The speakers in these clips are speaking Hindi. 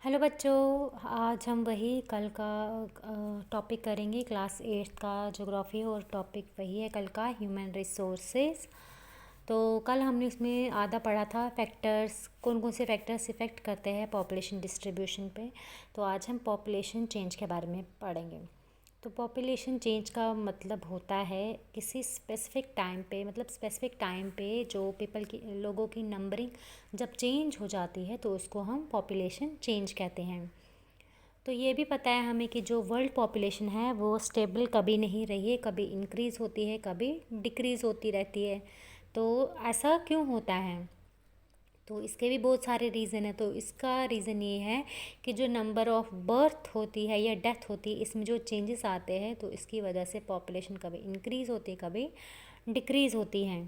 हेलो बच्चों, आज हम वही कल का टॉपिक करेंगे। क्लास 8 का ज्योग्राफी और टॉपिक वही है कल का, ह्यूमन रिसोर्सेज। तो कल हमने इसमें आधा पढ़ा था फैक्टर्स, कौन कौन से फैक्टर्स इफ़ेक्ट करते हैं पॉपुलेशन डिस्ट्रीब्यूशन पे। तो आज हम पॉपुलेशन चेंज के बारे में पढ़ेंगे। तो पॉपुलेशन चेंज का मतलब होता है किसी स्पेसिफिक टाइम पे, मतलब स्पेसिफिक टाइम पे जो पीपल की, लोगों की नंबरिंग जब चेंज हो जाती है तो उसको हम पॉपुलेशन चेंज कहते हैं। तो ये भी पता है हमें कि जो वर्ल्ड पॉपुलेशन है वो स्टेबल कभी नहीं रही है, कभी इंक्रीज़ होती है, कभी डिक्रीज़ होती रहती है। तो ऐसा क्यों होता है? तो इसके भी बहुत सारे रीज़न है। तो इसका रीज़न ये है कि जो नंबर ऑफ़ बर्थ होती है या डेथ होती है, इसमें जो चेंजेस आते हैं तो इसकी वजह से पॉपुलेशन कभी इंक्रीज़ होती है, कभी डिक्रीज़ होती है।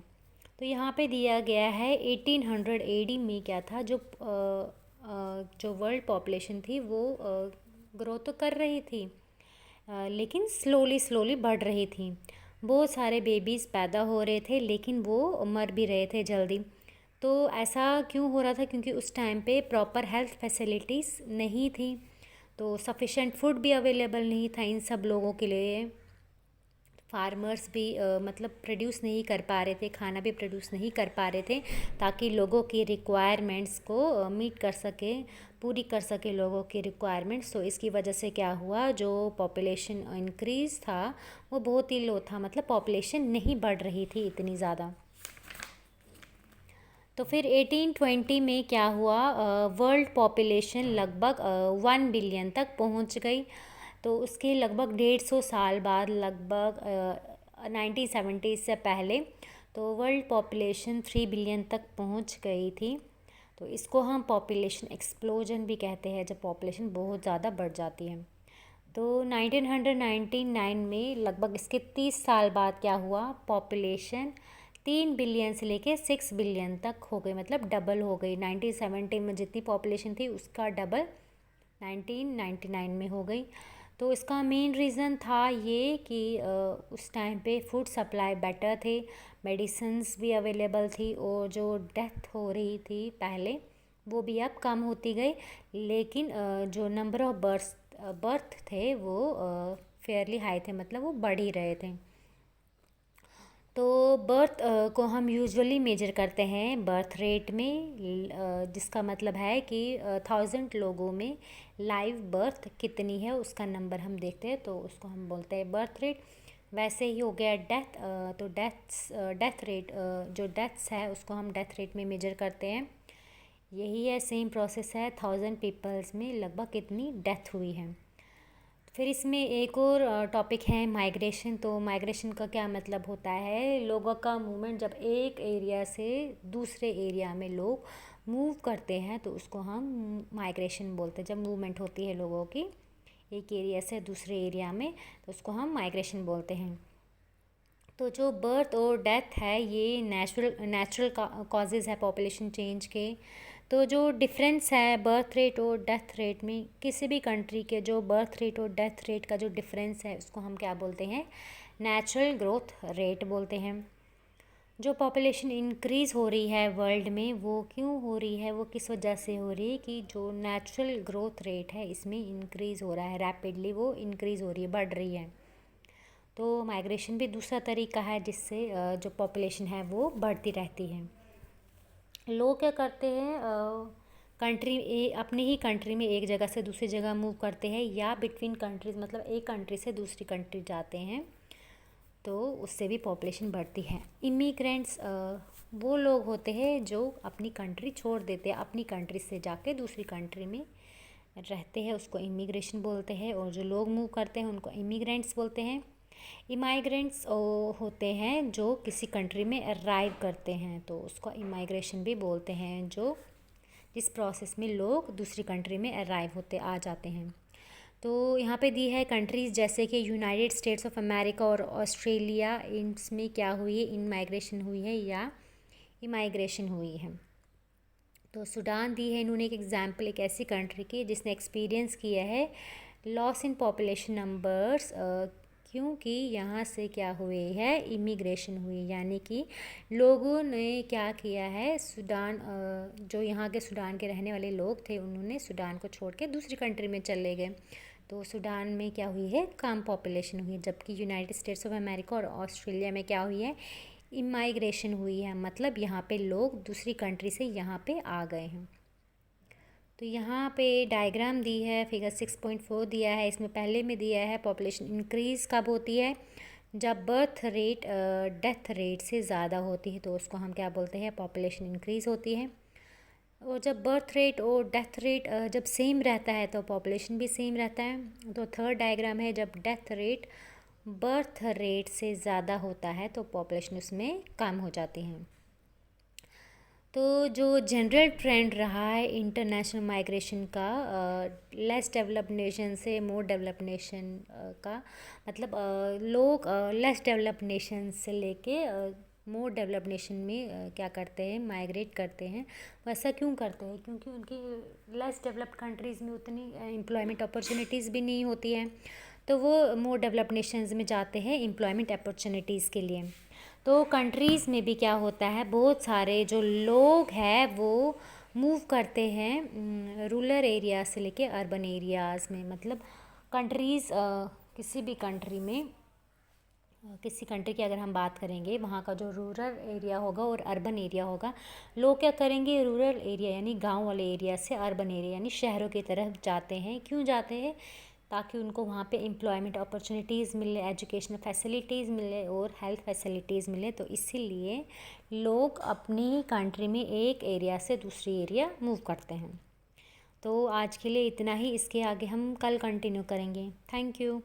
तो यहाँ पे दिया गया है 1800 एडी में क्या था, जो वर्ल्ड पॉपुलेशन थी वो ग्रो तो कर रही थी, लेकिन स्लोली स्लोली बढ़ रही थी। बहुत सारे बेबीज़ पैदा हो रहे थे लेकिन वो मर भी रहे थे जल्दी। तो ऐसा क्यों हो रहा था? क्योंकि उस टाइम पे प्रॉपर हेल्थ फैसिलिटीज़ नहीं थी, तो सफिशेंट फूड भी अवेलेबल नहीं था इन सब लोगों के लिए। फार्मर्स भी मतलब प्रोड्यूस नहीं कर पा रहे थे, खाना भी प्रोड्यूस नहीं कर पा रहे थे ताकि लोगों की रिक्वायरमेंट्स को मीट कर सके, पूरी कर सके लोगों की रिक्वायरमेंट्स। तो इसकी वजह से क्या हुआ, जो पॉपुलेशन इंक्रीज़ था वो बहुत ही लो था, मतलब पॉपुलेशन नहीं बढ़ रही थी इतनी ज़्यादा। तो फिर 1820 में क्या हुआ, वर्ल्ड पॉपुलेशन लगभग 1 बिलियन तक पहुंच गई। तो उसके लगभग 150 साल बाद, लगभग 1970 से पहले, तो वर्ल्ड पॉपुलेशन 3 बिलियन तक पहुंच गई थी। तो इसको हम पॉपुलेशन एक्सप्लोजन भी कहते हैं, जब पॉपुलेशन बहुत ज़्यादा बढ़ जाती है। तो 1999 में लगभग इसके 30 साल बाद क्या हुआ, पॉपुलेशन 3 बिलियन से लेके 6 बिलियन तक हो गई, मतलब डबल हो गई। 1970 में जितनी पॉपुलेशन थी उसका डबल 1999 में हो गई। तो इसका मेन रीज़न था ये कि उस टाइम पे फूड सप्लाई बेटर थे, मेडिसिन्स भी अवेलेबल थी, और जो डेथ हो रही थी पहले वो भी अब कम होती गई। लेकिन जो नंबर ऑफ़ बर्थ थे वो फेयरली हाई थे, मतलब वो बढ़ ही रहे थे। तो बर्थ को हम यूजुअली मेजर करते हैं बर्थ रेट में, जिसका मतलब है कि 1000 लोगों में लाइव बर्थ कितनी है उसका नंबर हम देखते हैं, तो उसको हम बोलते हैं बर्थ रेट। वैसे ही हो गया डेथ, तो डेथ रेट, जो डेथ्स है उसको हम डेथ रेट में मेजर करते हैं। यही है, सेम प्रोसेस है, 1000 पीपल्स में लगभग कितनी डेथ हुई है। फिर इसमें एक और टॉपिक है माइग्रेशन। तो माइग्रेशन का क्या मतलब होता है, लोगों का मूवमेंट। जब एक एरिया से दूसरे एरिया में लोग मूव करते हैं तो उसको हम माइग्रेशन बोलते हैं। जब मूवमेंट होती है लोगों की एक एरिया से दूसरे एरिया में तो उसको हम माइग्रेशन बोलते हैं। तो जो बर्थ और डेथ है ये नेचुरल कॉजेज़ है पॉपुलेशन चेंज के। तो जो डिफरेंस है बर्थ रेट और डेथ रेट में, किसी भी कंट्री के जो बर्थ रेट और डेथ रेट का जो डिफरेंस है उसको हम क्या बोलते हैं, नेचुरल ग्रोथ रेट बोलते हैं। जो पॉपुलेशन इंक्रीज़ हो रही है वर्ल्ड में वो क्यों हो रही है, वो किस वजह से हो रही है, कि जो नेचुरल ग्रोथ रेट है इसमें इंक्रीज़ हो रहा है, रैपिडली वो इंक्रीज़ हो रही है, बढ़ रही है। तो माइग्रेशन भी दूसरा तरीका है जिससे जो पॉपुलेशन है वो बढ़ती रहती है। लोग क्या करते हैं, अपनी ही कंट्री में एक जगह से दूसरी जगह मूव करते हैं, या बिटवीन कंट्रीज़, मतलब एक कंट्री से दूसरी कंट्री जाते हैं, तो उससे भी पॉपुलेशन बढ़ती है। इमिग्रेंट्स वो लोग होते हैं जो अपनी कंट्री छोड़ देते हैं, अपनी कंट्री से जाके दूसरी कंट्री में रहते हैं, उसको इमिग्रेशन बोलते हैं। और जो लोग मूव करते हैं उनको इमिग्रेंट्स बोलते हैं। इमाइग्रेंट्स होते हैं जो किसी कंट्री में अराइव करते हैं, तो उसको इमाइग्रेशन भी बोलते हैं, जो जिस प्रोसेस में लोग दूसरी कंट्री में अराइव होते आ जाते हैं। तो यहाँ पे दी है कंट्रीज़ जैसे कि यूनाइटेड स्टेट्स ऑफ अमेरिका और ऑस्ट्रेलिया, इसमें क्या हुई है, इन माइग्रेशन हुई है या इमाइग्रेशन हुई है। तो सूडान दी है इन्होंने एक एग्जाम्पल, एक ऐसी कंट्री की जिसने एक्सपीरियंस किया है लॉस इन पॉपुलेशन नंबर्स, क्योंकि यहाँ से क्या हुई है, इमिग्रेशन हुई, यानी कि लोगों ने क्या किया है, सूडान जो यहाँ के सूडान के रहने वाले लोग थे उन्होंने सूडान को छोड़ के दूसरी कंट्री में चले गए। तो सूडान में क्या हुई है, कम पॉपुलेशन हुई, जबकि यूनाइटेड स्टेट्स ऑफ अमेरिका और ऑस्ट्रेलिया में क्या हुई है, इमाइग्रेशन हुई है, मतलब यहाँ पे लोग दूसरी कंट्री से यहाँ पे आ गए हैं। तो यहाँ पे डायग्राम दी है, फिगर 6.4 दिया है, इसमें पहले में दिया है पॉपुलेशन इंक्रीज़ कब होती है, जब बर्थ रेट डेथ रेट से ज़्यादा होती है, तो उसको हम क्या बोलते हैं, पॉपुलेशन इंक्रीज़ होती है। और जब बर्थ रेट और डेथ रेट जब सेम रहता है तो पॉपुलेशन भी सेम रहता है। तो थर्ड डायग्राम है, जब डेथ रेट बर्थ रेट से ज़्यादा होता है तो पॉपुलेशन उसमें कम हो जाती है। तो जो जनरल ट्रेंड रहा है इंटरनेशनल माइग्रेशन का, लेस डेवलप्ड नेशन से मोर डेवलप्ड नेशन का, मतलब लोग लेस डेवलप्ड नेशन से लेके मोर डेवलप्ड नेशन में क्या करते हैं, माइग्रेट करते हैं। वैसा क्यों करते हैं, क्योंकि उनकी लेस डेवलप्ड कंट्रीज़ में उतनी एम्प्लॉयमेंट अपॉर्चुनिटीज़ भी नहीं होती है, तो वो मोर डेवलप्ड नेशंस में जाते हैं एम्प्लॉयमेंट अपॉर्चुनिटीज़ के लिए। तो कंट्रीज़ में भी क्या होता है, बहुत सारे जो लोग हैं वो मूव करते हैं रूरल एरिया से लेके अर्बन एरियाज़ में। मतलब कंट्रीज़ किसी भी कंट्री में, किसी कंट्री की अगर हम बात करेंगे, वहाँ का जो रूरल एरिया होगा और अर्बन एरिया होगा, लोग क्या करेंगे, रूरल एरिया यानी गांव वाले एरिया से अर्बन एरिया यानी शहरों की तरफ जाते हैं। क्यों जाते हैं, ताकि उनको वहाँ पे एम्प्लॉयमेंट अपॉर्चुनिटीज़ मिले, एजुकेशनल फैसिलिटीज़ मिले और हेल्थ फैसिलिटीज़ मिले। तो इसीलिए लोग अपनी कंट्री में एक एरिया से दूसरी एरिया मूव करते हैं। तो आज के लिए इतना ही, इसके आगे हम कल कंटिन्यू करेंगे। Thank you.